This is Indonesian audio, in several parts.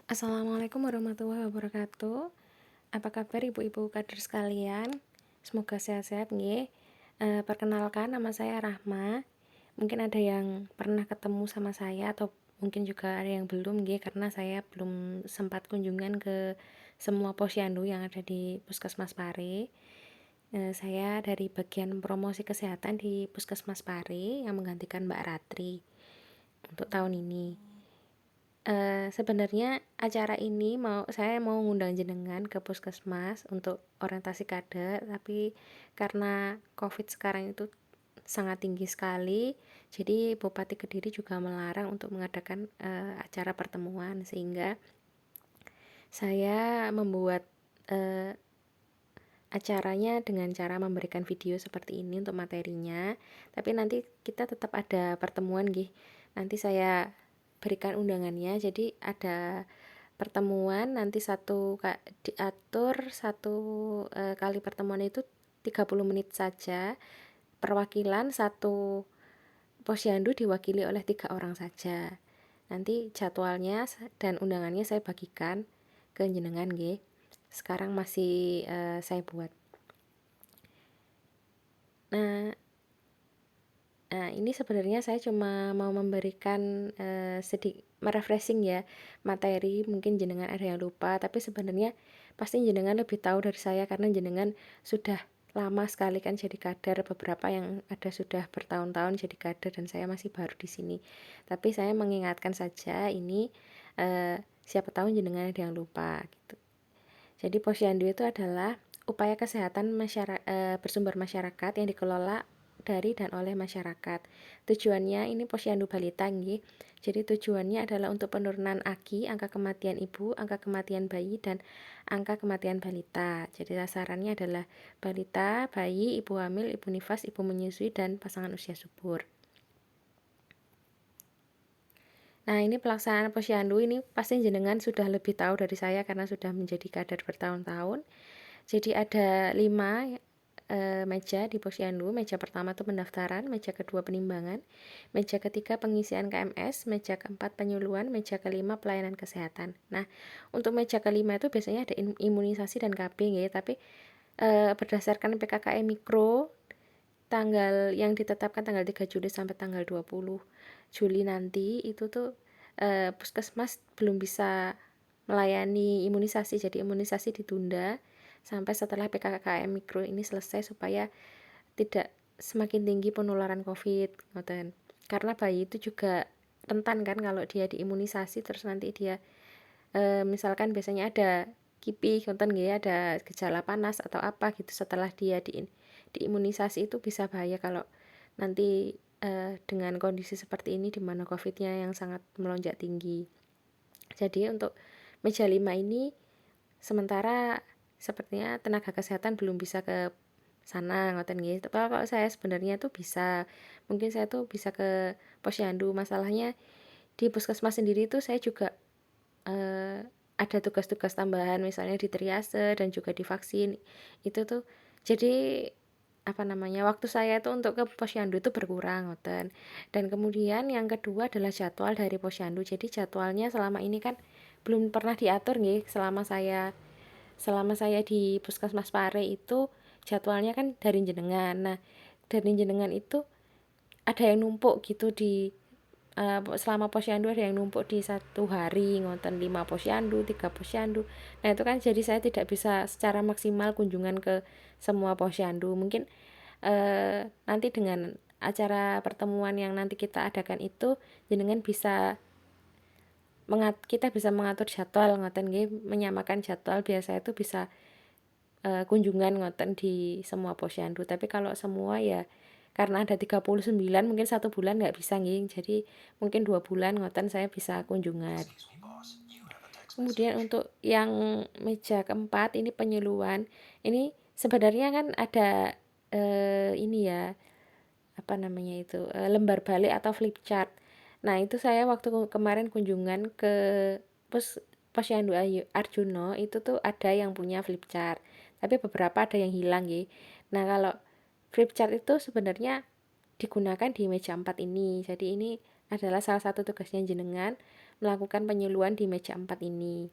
Assalamualaikum warahmatullahi wabarakatuh. Apa kabar ibu-ibu kader sekalian? Semoga sehat-sehat nggih. Perkenalkan nama saya Rahma. Mungkin ada yang pernah ketemu sama saya atau mungkin juga ada yang belum nggih karena saya belum sempat kunjungan ke semua posyandu yang ada di Puskesmas Pare. Saya dari bagian promosi kesehatan di Puskesmas Pare yang menggantikan Mbak Ratri untuk tahun ini. Sebenarnya acara ini saya mau ngundang jenengan ke puskesmas untuk orientasi kader, tapi karena Covid sekarang itu sangat tinggi sekali, jadi Bupati Kediri juga melarang untuk mengadakan acara pertemuan, sehingga saya membuat acaranya dengan cara memberikan video seperti ini untuk materinya. Tapi nanti kita tetap ada pertemuan nggih. Nanti saya berikan undangannya, jadi ada pertemuan nanti diatur satu kali pertemuan itu 30 menit saja. Perwakilan satu posyandu diwakili oleh 3 orang saja. Nanti jadwalnya dan undangannya saya bagikan ke jenengan nggih. Sekarang masih saya buat. Nah, ini sebenarnya saya cuma mau memberikan merefreshing ya materi, mungkin jenengan ada yang lupa, tapi sebenarnya pasti jenengan lebih tahu dari saya karena jenengan sudah lama sekali kan jadi kader, beberapa yang ada sudah bertahun-tahun jadi kader dan saya masih baru di sini. Tapi saya mengingatkan saja ini siapa tahu jenengan ada yang lupa gitu. Jadi posyandu itu adalah upaya kesehatan bersumber masyarakat yang dikelola dari dan oleh masyarakat. Tujuannya ini posyandu balita nggih. Jadi tujuannya adalah untuk penurunan AKI, angka kematian ibu, angka kematian bayi dan angka kematian balita. Jadi sasarannya adalah balita, bayi, ibu hamil, ibu nifas, ibu menyusui dan pasangan usia subur. Nah, ini pelaksanaan posyandu ini pasti jenengan sudah lebih tahu dari saya karena sudah menjadi kader bertahun-tahun. Jadi ada 5 meja di posyandu. Meja pertama itu pendaftaran, meja kedua penimbangan, meja ketiga pengisian KMS, meja keempat penyuluhan, meja kelima pelayanan kesehatan. Nah, untuk meja kelima itu biasanya ada imunisasi dan KB ya, tapi berdasarkan PKKM Mikro tanggal yang ditetapkan tanggal 3 Juli sampai tanggal 20 Juli nanti itu tuh puskesmas belum bisa melayani imunisasi, jadi imunisasi ditunda sampai setelah PKKM Mikro ini selesai supaya tidak semakin tinggi penularan COVID, ngoten. Karena bayi itu juga rentan kan kalau dia diimunisasi terus nanti dia misalkan biasanya ada kipi, ngoten nggih, ada gejala panas atau apa gitu setelah dia diimunisasi itu bisa bahaya kalau nanti dengan kondisi seperti ini di mana COVID-nya yang sangat melonjak tinggi. Jadi untuk meja 5 ini sementara sepertinya tenaga kesehatan belum bisa ke sana, ngoten nggih. Tapi kalau saya sebenarnya tuh bisa, mungkin saya tuh bisa ke posyandu. Masalahnya di puskesmas sendiri tuh saya juga ada tugas-tugas tambahan misalnya di triase dan juga di vaksin. Itu tuh jadi waktu saya itu untuk ke posyandu itu berkurang, ngoten. Dan kemudian yang kedua adalah jadwal dari posyandu. Jadi jadwalnya selama ini kan belum pernah diatur nggih selama saya di Puskesmas Pare itu jadwalnya kan dari jenengan. Nah, dari jenengan itu ada yang numpuk gitu selama posyandu ada yang numpuk di satu hari, ngoten 5 posyandu, 3 posyandu. Nah, itu kan jadi saya tidak bisa secara maksimal kunjungan ke semua posyandu. Mungkin nanti dengan acara pertemuan yang nanti kita adakan itu jenengan kita bisa mengatur jadwal, ngoten nggih, menyamakan jadwal biar saya itu bisa kunjungan ngoten di semua posyandu. Tapi kalau semua ya karena ada 39 mungkin 1 bulan nggak bisa nggih. Jadi mungkin 2 bulan ngoten saya bisa kunjungan. Kemudian untuk yang meja keempat ini penyuluhan. Ini sebenarnya kan ada ini ya, lembar balik atau flip chart. Nah, itu saya waktu kemarin kunjungan ke Posyandu Arjuno itu tuh ada yang punya flip chart. Tapi beberapa ada yang hilang ya. Nah, kalau flip chart itu sebenarnya digunakan di meja 4 ini. Jadi ini adalah salah satu tugasnya jenengan melakukan penyuluhan di meja 4 ini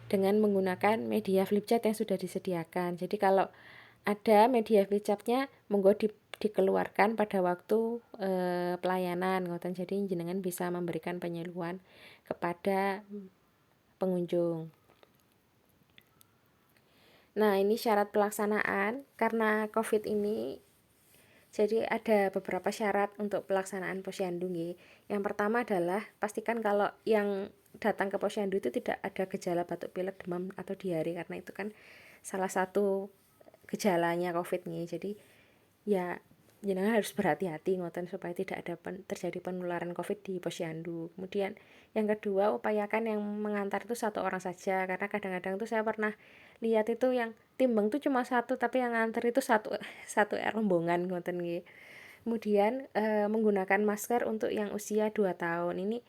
dengan menggunakan media flipchart yang sudah disediakan. Jadi kalau ada media flipchartnya monggo dikeluarkan pada waktu pelayanan ngoten. Jadi jenengan bisa memberikan penyuluhan kepada pengunjung. Nah, ini syarat pelaksanaan karena Covid ini. Jadi ada beberapa syarat untuk pelaksanaan posyandu nggih. Yang pertama adalah pastikan kalau yang datang ke posyandu itu tidak ada gejala batuk pilek, demam atau diare, karena itu kan salah satu gejalanya Covid nih. Jadi ya jenengan harus berhati-hati ngoten supaya tidak ada terjadi penularan Covid di posyandu. Kemudian yang kedua, upayakan yang mengantar itu satu orang saja, karena kadang-kadang tuh saya pernah lihat itu yang timbang tuh cuma satu tapi yang nganter itu satu rombongan ngoten nggih. Kemudian menggunakan masker untuk yang usia 2 tahun. Ini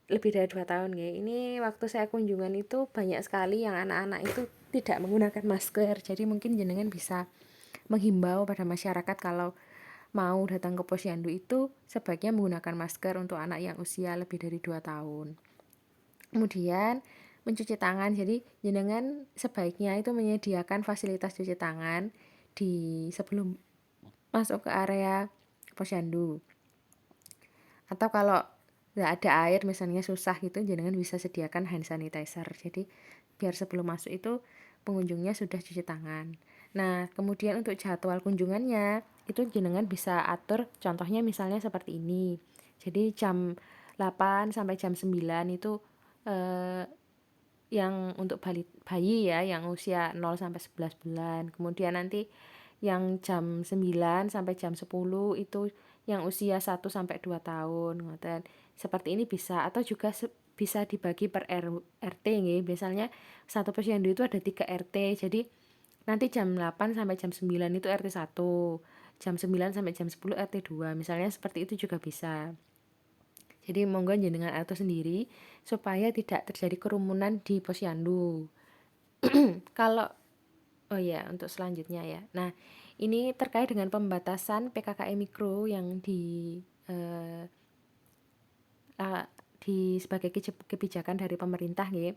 lebih dari 2 tahun nggih. Ini waktu saya kunjungan itu banyak sekali yang anak-anak itu tidak menggunakan masker. Jadi mungkin jenengan bisa menghimbau pada masyarakat kalau mau datang ke posyandu itu sebaiknya menggunakan masker untuk anak yang usia lebih dari 2 tahun. Kemudian mencuci tangan. Jadi jenengan sebaiknya itu menyediakan fasilitas cuci tangan di sebelum masuk ke area posyandu. Atau kalau nggak ada air misalnya susah gitu, jenengan bisa sediakan hand sanitizer. Jadi biar sebelum masuk itu pengunjungnya sudah cuci tangan. Nah, kemudian untuk jadwal kunjungannya itu jenengan bisa atur, contohnya misalnya seperti ini. Jadi jam 8 sampai jam 9 itu yang untuk bayi ya, yang usia 0 sampai 11 bulan. Kemudian nanti yang jam 9 sampai jam 10 itu yang usia 1 sampai 2 tahun ngoten. Seperti ini bisa, atau juga bisa dibagi per RT nggih. Biasanya satu posyandu itu ada 3 RT. Jadi nanti jam 8 sampai jam 9 itu RT 1, jam 9 sampai jam 10 RT 2. Misalnya seperti itu juga bisa. Jadi monggo jenengan atur sendiri supaya tidak terjadi kerumunan di posyandu. Kalau oh ya, untuk selanjutnya ya. Nah, ini terkait dengan pembatasan PKKM mikro yang eh, sebagai kebijakan dari pemerintah nggih.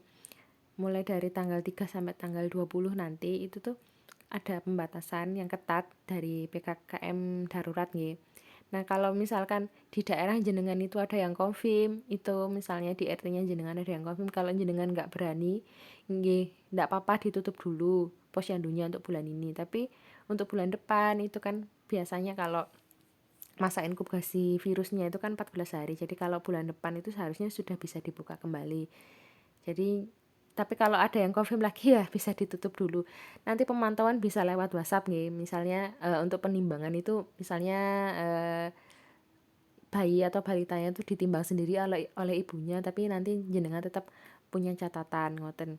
Mulai dari tanggal 3 sampai tanggal 20 nanti itu tuh ada pembatasan yang ketat dari PKKM darurat nggih. Nah, kalau misalkan di daerah jenengan itu ada yang konfirm, itu misalnya di RT-nya jenengan ada yang konfirm, kalau jenengan nggak berani, nggih, nggak apa-apa ditutup dulu posyandunya untuk bulan ini. Tapi untuk bulan depan itu kan biasanya kalau masa inkubasi virusnya itu kan 14 hari. Jadi kalau bulan depan itu seharusnya sudah bisa dibuka kembali. Jadi tapi kalau ada yang konfirm lagi ya bisa ditutup dulu. Nanti pemantauan bisa lewat WhatsApp nih. Misalnya untuk penimbangan itu misalnya bayi atau balitanya itu ditimbang sendiri oleh ibunya, tapi nanti jenengan tetap punya catatan ngoten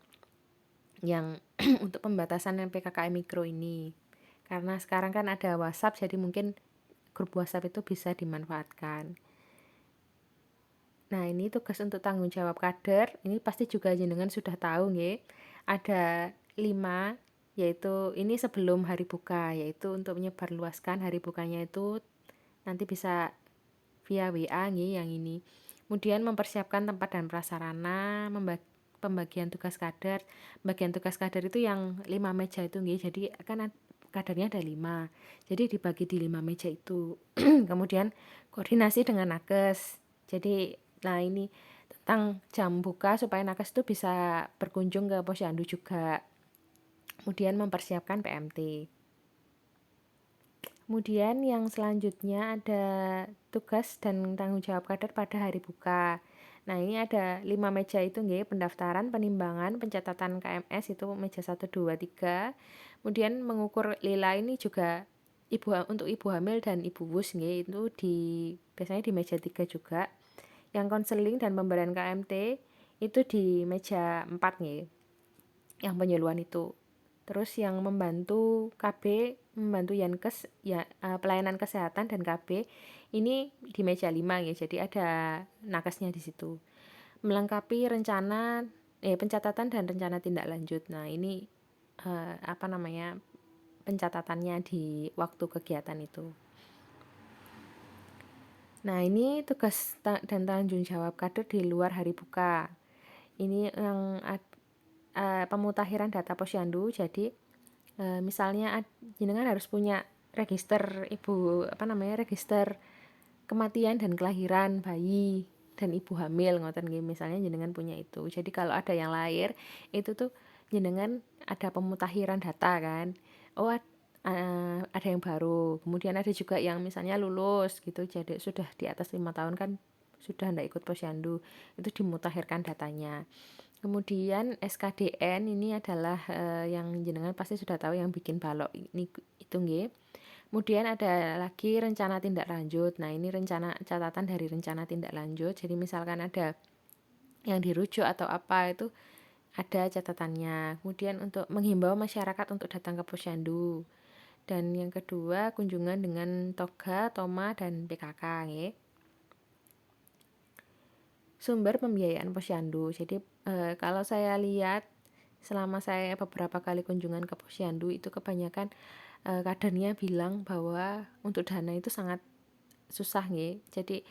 yang untuk pembatasan yang PKKM mikro ini. Karena sekarang kan ada WhatsApp, jadi mungkin grup WhatsApp itu bisa dimanfaatkan. Nah, ini tugas untuk tanggung jawab kader. Ini pasti juga jenengan sudah tahu nggih. Ada 5, yaitu ini sebelum hari buka, yaitu untuk menyebarluaskan hari bukanya itu nanti bisa via WA nggih yang ini. Kemudian mempersiapkan tempat dan prasarana, pembagian tugas kader. Bagian tugas kader itu yang 5 meja itu nggih. Jadi kan kadernya ada 5. Jadi dibagi di 5 meja itu. Kemudian koordinasi dengan nakes. Jadi nah ini tentang jam buka supaya nakes itu bisa berkunjung ke posyandu juga. Kemudian mempersiapkan PMT. Kemudian yang selanjutnya ada tugas dan tanggung jawab kader pada hari buka. Nah, ini ada 5 meja itu nggih, pendaftaran, penimbangan, pencatatan KMS itu meja 1 2 3. Kemudian mengukur lila ini juga untuk ibu hamil dan ibu wus nggih, itu biasanya di meja 3 juga. Yang konseling dan pemberian KMT itu di meja 4 nih, yang penyuluhan itu. Terus yang membantu KB, membantu Yankes ya, pelayanan kesehatan dan KB ini di meja 5 ya. Jadi ada nakesnya di situ. Melengkapi rencana pencatatan dan rencana tindak lanjut. Nah, ini pencatatannya di waktu kegiatan itu. Nah, ini tugas dan tanggung jawab kader di luar hari buka. Ini yang pemutakhiran data posyandu. Jadi misalnya jenengan harus punya register register kematian dan kelahiran bayi dan ibu hamil, ngoten nggih, misalnya jenengan punya itu. Jadi kalau ada yang lahir itu tuh jenengan ada pemutakhiran data kan. Oh, ada yang baru. Kemudian ada juga yang misalnya lulus gitu, jadi sudah di atas 5 tahun kan sudah ndak ikut posyandu. Itu dimutakhirkan datanya. Kemudian SKDN ini adalah yang jenengan pasti sudah tahu, yang bikin balok ini itu nggih. Kemudian ada lagi rencana tindak lanjut. Nah, ini catatan dari rencana tindak lanjut. Jadi misalkan ada yang dirujuk atau apa, itu ada catatannya. Kemudian untuk menghimbau masyarakat untuk datang ke posyandu. Dan yang kedua, kunjungan dengan toga, toma, dan PKK nggih. Sumber pembiayaan posyandu. Jadi kalau saya lihat selama saya beberapa kali kunjungan ke posyandu itu kebanyakan kadernya bilang bahwa untuk dana itu sangat susah nggih. Jadi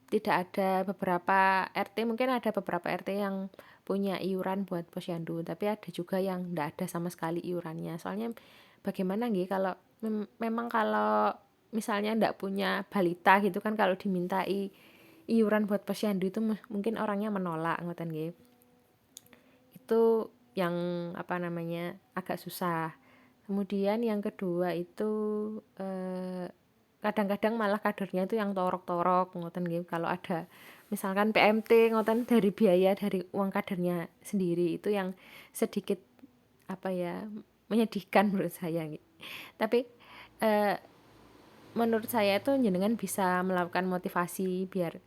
tidak ada beberapa RT, mungkin ada beberapa RT yang punya iuran buat posyandu, tapi ada juga yang enggak ada sama sekali iurannya. Soalnya bagaimana nggih kalau memang kalau misalnya enggak punya balita gitu kan, kalau dimintai iuran buat posyandu itu mungkin orangnya menolak, ngoten nggih. Itu yang agak susah. Kemudian yang kedua itu kadang-kadang malah kadernya itu yang torok-torok, ngoten nggih. Kalau ada misalkan PMT ngoten, dari biaya dari uang kadernya sendiri, itu yang sedikit menyedihkan menurut saya gitu. Tapi menurut saya itu jenengan bisa melakukan motivasi biar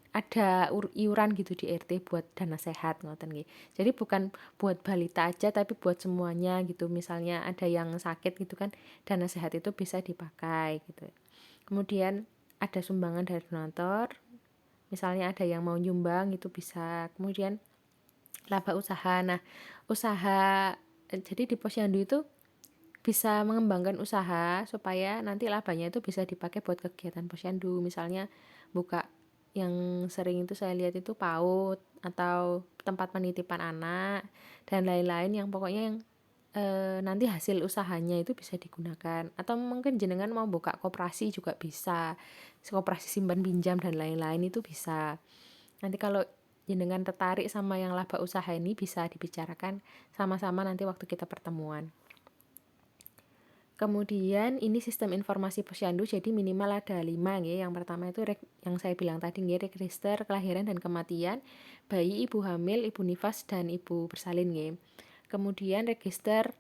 ada iuran gitu di RT buat dana sehat, ngoten nggih. Jadi bukan buat balita aja tapi buat semuanya gitu. Misalnya ada yang sakit gitu kan, dana sehat itu bisa dipakai gitu. Kemudian ada sumbangan dari donatur, misalnya ada yang mau nyumbang itu bisa. Kemudian laba usaha. Nah, usaha jadi di posyandu itu bisa mengembangkan usaha supaya nanti labanya itu bisa dipakai buat kegiatan posyandu. Misalnya buka, yang sering itu saya lihat itu PAUD atau tempat penitipan anak dan lain-lain, yang pokoknya yang nanti hasil usahanya itu bisa digunakan. Atau mungkin jenengan mau buka koperasi juga bisa, koperasi simpan pinjam dan lain-lain itu bisa. Nanti kalau jenengan tertarik sama yang laba usaha ini bisa dibicarakan sama-sama nanti waktu kita pertemuan. Kemudian ini sistem informasi posyandu, jadi minimal ada 5 nggih. Yang pertama itu yang saya bilang tadi nggih, register kelahiran dan kematian bayi, ibu hamil, ibu nifas, dan ibu bersalin nggih. Kemudian register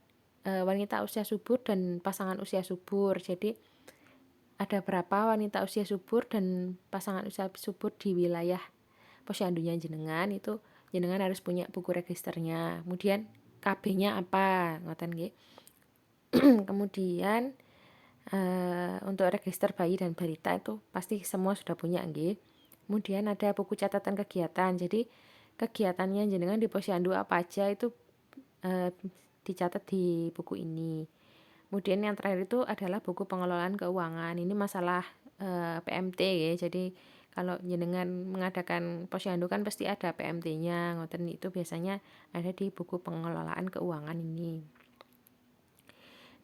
wanita usia subur dan pasangan usia subur. Jadi ada berapa wanita usia subur dan pasangan usia subur di wilayah posyandunya jenengan, itu jenengan harus punya buku registernya. Kemudian KB-nya apa, ngoten nggih. Kemudian untuk register bayi dan balita itu pasti semua sudah punya nggih. Kemudian ada buku catatan kegiatan. Jadi kegiatannya jenengan di posyandu apa aja itu dicatat di buku ini. Kemudian yang terakhir itu adalah buku pengelolaan keuangan. Ini masalah PMT ya. Jadi kalau jenengan mengadakan posyandu kan pasti ada PMT-nya, ngoten, itu biasanya ada di buku pengelolaan keuangan ini.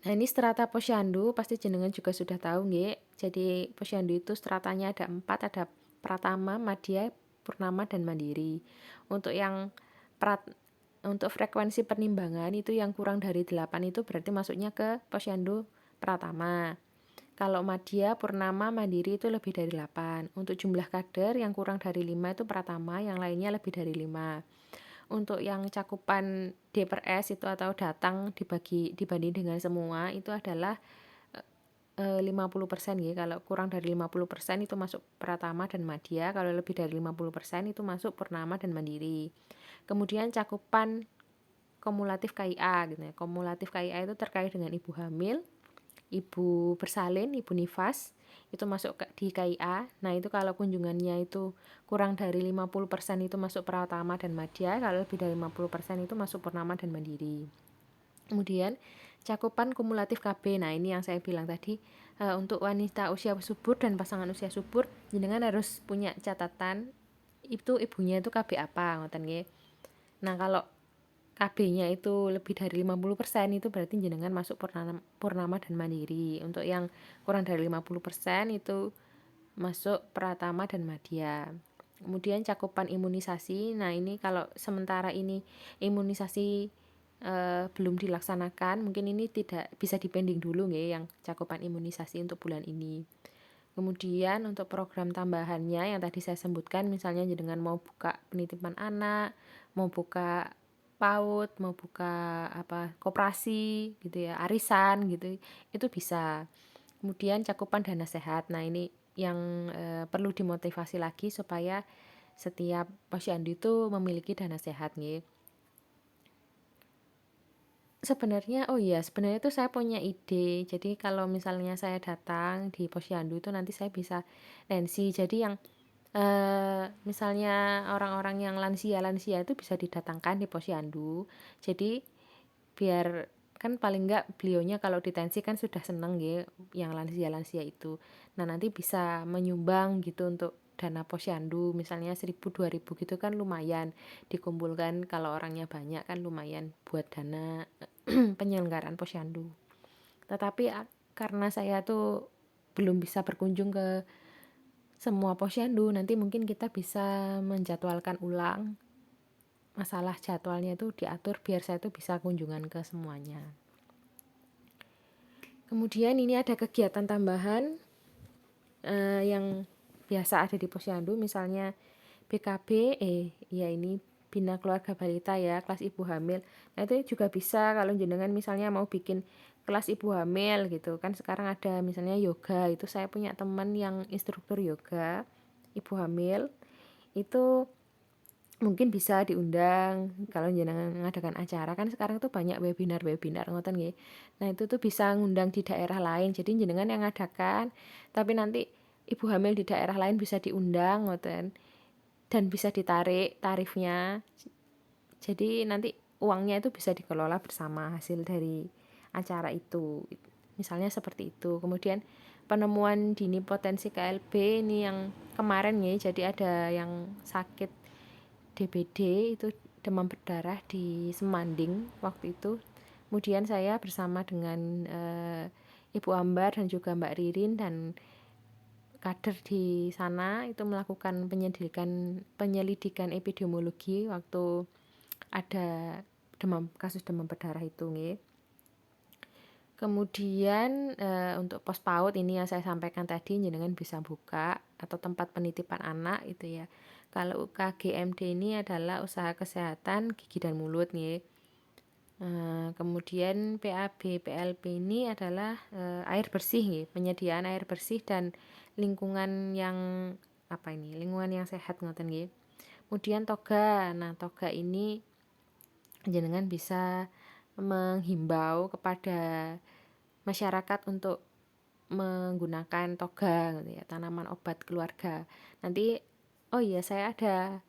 Nah, ini strata posyandu pasti jenengan juga sudah tahu nggih. Jadi posyandu itu stratanya ada 4, ada Pratama, Madya, Purnama, dan Mandiri. Untuk yang untuk frekuensi penimbangan itu yang kurang dari 8 itu berarti masuknya ke posyandu Pratama. Kalau Madya, Purnama, Mandiri itu lebih dari 8. Untuk jumlah kader yang kurang dari 5 itu Pratama, yang lainnya lebih dari 5. Untuk yang cakupan D/S itu atau datang dibanding dengan semua itu adalah 50% ya. Kalau kurang dari 50% itu masuk Pratama dan Madya, kalau lebih dari 50% itu masuk Purnama dan Mandiri. Kemudian cakupan kumulatif KIA gitu ya. Kumulatif KIA itu terkait dengan ibu hamil, ibu bersalin, ibu nifas, itu masuk di KIA. Nah, itu kalau kunjungannya itu kurang dari 50% itu masuk Pratama dan Madya, kalau lebih dari 50% itu masuk Purnama dan Mandiri. Kemudian cakupan kumulatif KB. Nah, ini yang saya bilang tadi, untuk wanita usia subur dan pasangan usia subur, jenengan harus punya catatan itu ibunya itu KB apa ngoten nggih. Nah, kalau KB-nya itu lebih dari 50% itu berarti jenengan masuk Purnama dan Mandiri. Untuk yang kurang dari 50% itu masuk Pratama dan Madya. Kemudian cakupan imunisasi. Nah, ini kalau sementara ini imunisasi belum dilaksanakan, mungkin ini tidak bisa dipending dulu nggih yang cakupan imunisasi untuk bulan ini. Kemudian untuk program tambahannya yang tadi saya sebutkan, misalnya dengan mau buka penitipan anak, mau buka PAUD, mau buka koperasi gitu ya, arisan gitu, itu bisa. Kemudian cakupan dana sehat. Nah, ini yang perlu dimotivasi lagi supaya setiap posyandu itu memiliki dana sehat nih. Sebenarnya sebenarnya itu saya punya ide. Jadi kalau misalnya saya datang di posyandu itu nanti saya bisa tensi. Jadi yang misalnya orang-orang yang lansia-lansia itu bisa didatangkan di posyandu. Jadi biar kan paling enggak beliaunya kalau ditensi kan sudah seneng ya yang lansia-lansia itu. Nah, nanti bisa menyumbang gitu untuk dana posyandu misalnya 1.000 2.000 gitu kan lumayan dikumpulkan, kalau orangnya banyak kan lumayan buat dana penyelenggaraan posyandu. Tetapi karena saya tuh belum bisa berkunjung ke semua posyandu, nanti mungkin kita bisa menjadwalkan ulang, masalah jadwalnya itu diatur biar saya tuh bisa kunjungan ke semuanya. Kemudian ini ada kegiatan tambahan yang biasa ada di posyandu, misalnya BKB, ini Bina Keluarga Balita ya, kelas ibu hamil. Nah, itu juga bisa kalau jenengan misalnya mau bikin kelas ibu hamil gitu kan. Sekarang ada misalnya yoga, itu saya punya teman yang instruktur yoga ibu hamil, itu mungkin bisa diundang kalau jenengan mengadakan acara. Kan sekarang tuh banyak webinar ngoten nggih. Nah, itu tuh bisa ngundang di daerah lain, jadi jenengan yang ngadakan tapi nanti ibu hamil di daerah lain bisa diundang ngoten, dan bisa ditarik tarifnya. Jadi nanti uangnya itu bisa dikelola bersama hasil dari acara itu. Misalnya seperti itu. Kemudian penemuan dini potensi KLB ini yang kemarin ya, jadi ada yang sakit DBD itu demam berdarah di Semanding waktu itu. Kemudian saya bersama dengan Ibu Ambar dan juga Mbak Ririn dan kader di sana itu melakukan penyelidikan epidemiologi waktu ada kasus demam berdarah itu nggih. Kemudian untuk pos PAUD ini yang saya sampaikan tadi, jenengan bisa buka atau tempat penitipan anak itu ya. Kalau UKGMD ini adalah usaha kesehatan gigi dan mulut nggih. Kemudian PAB PLP ini adalah air bersih nggih, penyediaan air bersih dan lingkungan yang lingkungan yang sehat ngoten nggih. Kemudian toga. Nah, toga ini jenengan bisa menghimbau kepada masyarakat untuk menggunakan toga gitu ya, tanaman obat keluarga. Nanti saya ada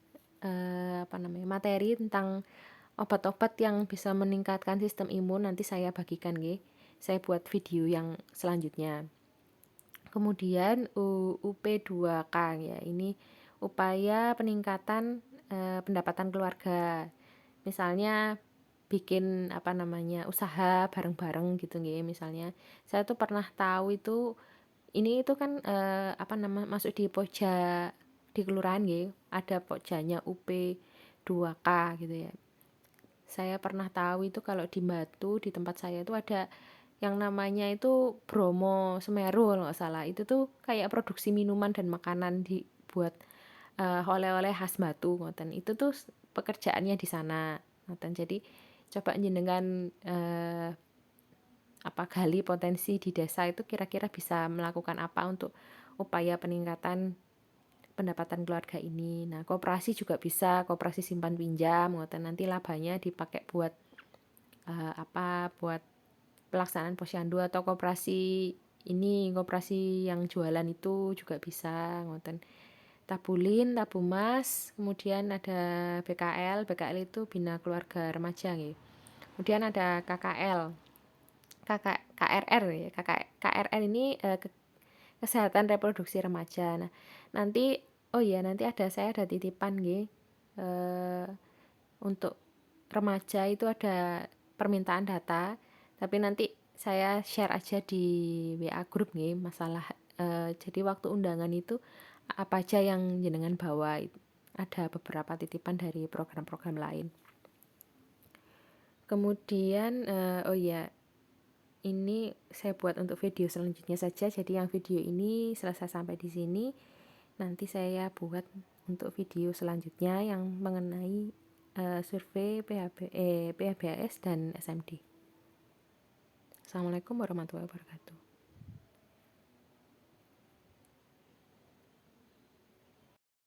materi tentang obat-obat yang bisa meningkatkan sistem imun, nanti saya bagikan nggih. Saya buat video yang selanjutnya. Kemudian UP2K ya, ini upaya peningkatan pendapatan keluarga. Misalnya bikin usaha bareng-bareng gitu nggih. Misalnya saya tuh pernah tahu itu kan masuk di Pokja di kelurahan nggih, ada Pokjanya UP2K gitu ya. Saya pernah tahu itu kalau di Batu di tempat saya itu ada yang namanya itu Bromo Semeru kalau nggak salah. Itu tuh kayak produksi minuman dan makanan dibuat oleh-oleh khas Batu ngoten. Itu tuh pekerjaannya di sana ngoten. Jadi coba jenengan gali potensi di desa itu kira-kira bisa melakukan apa untuk upaya peningkatan pendapatan keluarga ini. Nah, koperasi juga bisa, koperasi simpan pinjam ngoten, nanti labanya dipakai buat buat pelaksanaan posyandu, atau koperasi yang jualan itu juga bisa ngoten. Tabulin, Tabumas, kemudian ada BKL itu Bina Keluarga Remaja nggih. Kemudian ada KKL. KRR ya, KRR ini, kesehatan reproduksi remaja. Nah, nanti oh iya, nanti saya ada titipan nggih, eee, untuk remaja itu ada permintaan data, tapi nanti saya share aja di WA grup nggih, masalah jadi waktu undangan itu apa aja yang jenengan bawa, ada beberapa titipan dari program-program lain. Kemudian, oh iya, ini saya buat untuk video selanjutnya saja, jadi yang video ini selesai sampai di sini. Nanti saya buat untuk video selanjutnya yang mengenai survei PHBS dan SMD. Assalamualaikum warahmatullahi wabarakatuh.